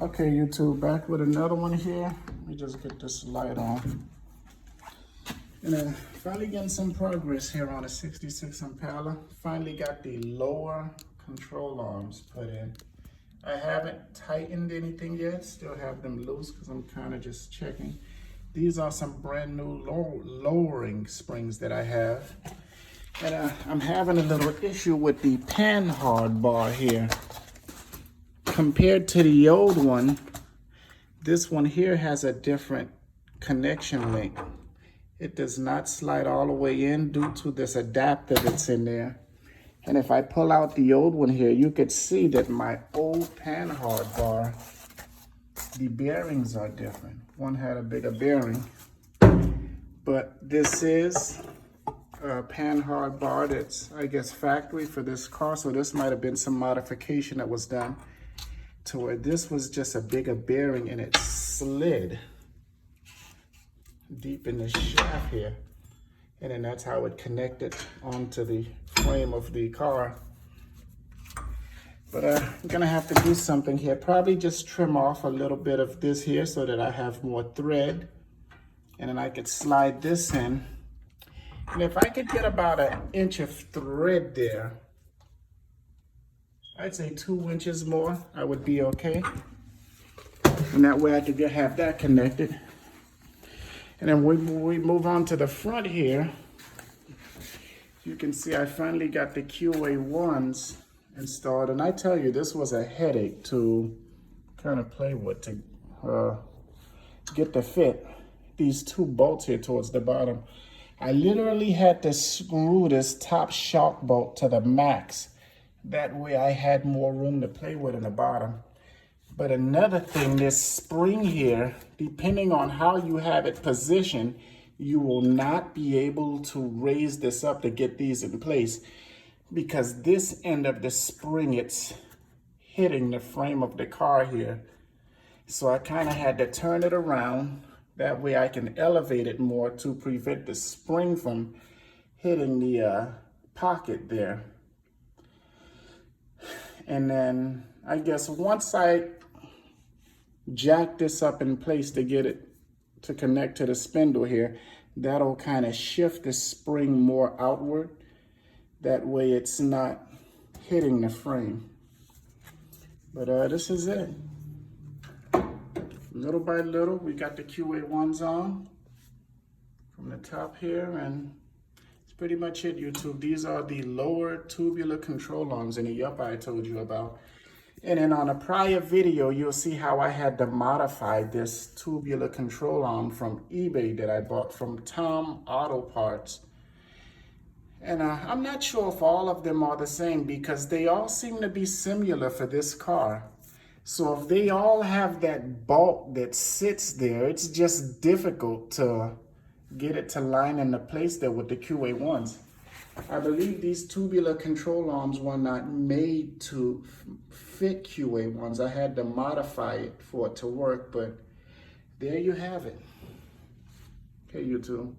Okay, YouTube, back with another one here. Let me just get this light on. And finally getting some progress here on a 66 Impala. Finally got the lower control arms put in. I haven't tightened anything yet, still have them loose because I'm kind of just checking. These are some brand new lowering springs that I have. And I'm having a little issue with the panhard bar here. Compared to the old one, this one here has a different connection link. It does not slide all the way in due to this adapter that's in there. And if I pull out the old one here, you could see that my old panhard bar, the bearings are different. One had a bigger bearing, but this is a panhard bar that's, I guess, factory for this car. So this might have been some modification that was done to where this was just a bigger bearing and it slid deep in the shaft here. And then that's how it connected onto the frame of the car. But I'm gonna have to do something here. Probably just trim off a little bit of this here so that I have more thread. And then I could slide this in. And if I could get about 1 inch of thread there, I'd say 2 inches more, I would be okay. And that way I could have that connected. And then we move on to the front here. You can see I finally got the qa1s installed. And I tell you, this was a headache to kind of play with, to get to fit these 2 bolts here towards the bottom. I literally had to screw this top shock bolt to the max. That way I had more room to play with in the bottom. But another thing, this spring here, depending on how you have it positioned, you will not be able to raise this up to get these in place because this end of the spring, it's hitting the frame of the car here. So I kind of had to turn it around. That way I can elevate it more to prevent the spring from hitting the pocket there. And then I guess once I jack this up in place to get it to connect to the spindle here, that'll kind of shift the spring more outward. That way it's not hitting the frame. But this is it. Little by little, we got the qa1s on from the top here, and that's pretty much it, YouTube. These are the lower tubular control arms in the yup I told you about. And then on a prior video, you'll see how I had to modify this tubular control arm from eBay that I bought from Tom Auto Parts. And I'm not sure if all of them are the same because they all seem to be similar for this car. So if they all have that bolt that sits there, it's just difficult to get it to line into place there with the qa1s. I believe these tubular control arms were not made to fit qa1s. I had to modify it for it to work, but there you have it. Okay, YouTube.